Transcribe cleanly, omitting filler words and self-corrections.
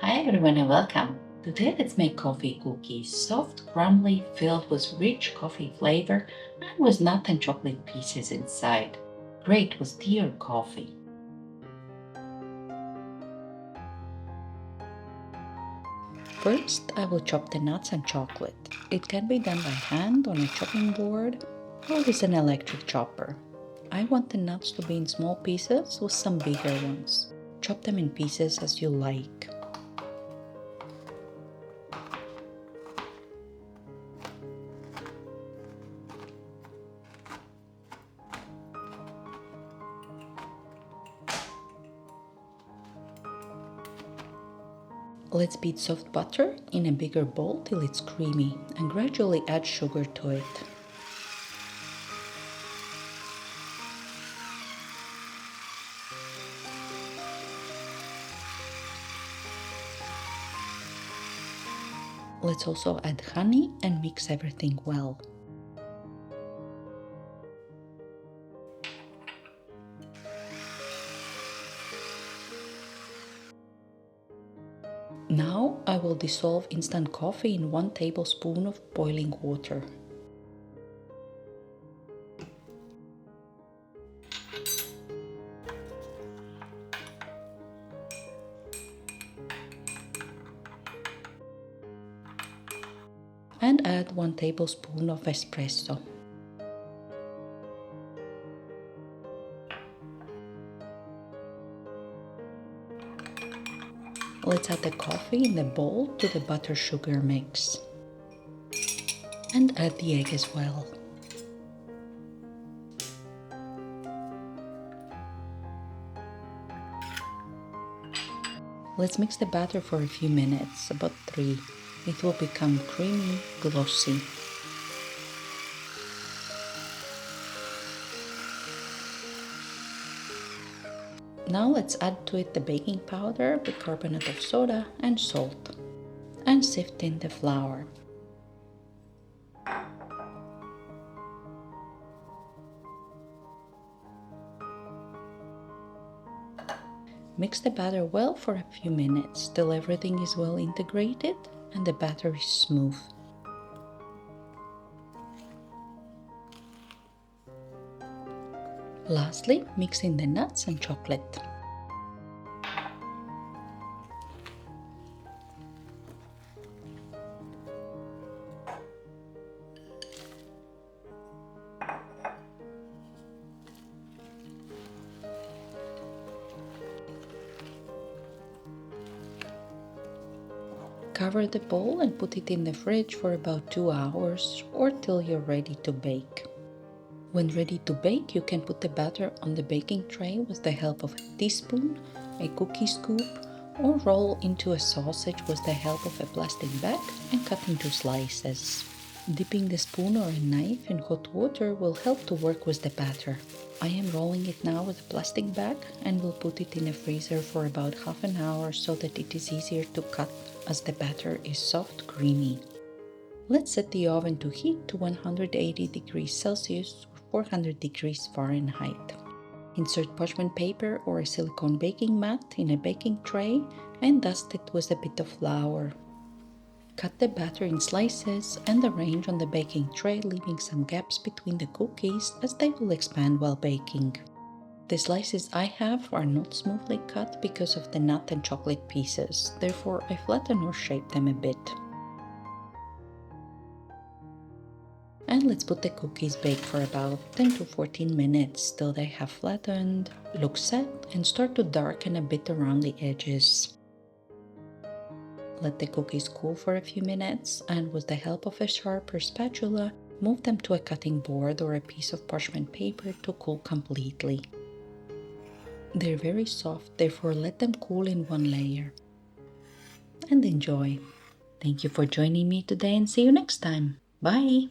Hi everyone and welcome. Today let's make coffee cookies, soft, crumbly, filled with rich coffee flavor and with nut and chocolate pieces inside. Great with tea or coffee. First, I will chop the nuts and chocolate. It can be done by hand on a chopping board or with an electric chopper. I want the nuts to be in small pieces with some bigger ones. Chop them in pieces as you like. Let's beat soft butter in a bigger bowl till it's creamy and gradually add sugar to it. Let's also add honey and mix everything well. Now I will dissolve instant coffee in 1 tablespoon of boiling water. And add 1 tablespoon of espresso. Let's add the coffee in the bowl to the butter sugar mix. And add the egg as well. Let's mix the batter for a few minutes, about 3. It will become creamy, glossy. Now let's add to it the baking powder, bicarbonate of soda and salt. And sift in the flour. Mix the batter well for a few minutes till everything is well integrated and the batter is smooth. Lastly, mix in the nuts and chocolate. Cover the bowl and put it in the fridge for about 2 hours or till you're ready to bake. When ready to bake, you can put the batter on the baking tray with the help of a teaspoon, a cookie scoop, or roll into a sausage with the help of a plastic bag and cut into slices. Dipping the spoon or a knife in hot water will help to work with the batter. I am rolling it now with a plastic bag and will put it in a freezer for about half an hour so that it is easier to cut as the batter is soft, creamy. Let's set the oven to heat to 180 degrees Celsius or 400 degrees Fahrenheit. Insert parchment paper or a silicone baking mat in a baking tray and dust it with a bit of flour. Cut the batter in slices and arrange on the baking tray, leaving some gaps between the cookies as they will expand while baking. The slices I have are not smoothly cut because of the nut and chocolate pieces, therefore I flatten or shape them a bit. And let's put the cookies bake for about 10 to 14 minutes till they have flattened, look set, and start to darken a bit around the edges. Let the cookies cool for a few minutes and with the help of a sharper spatula, move them to a cutting board or a piece of parchment paper to cool completely. They're very soft, therefore let them cool in one layer. And enjoy! Thank you for joining me today and see you next time. Bye!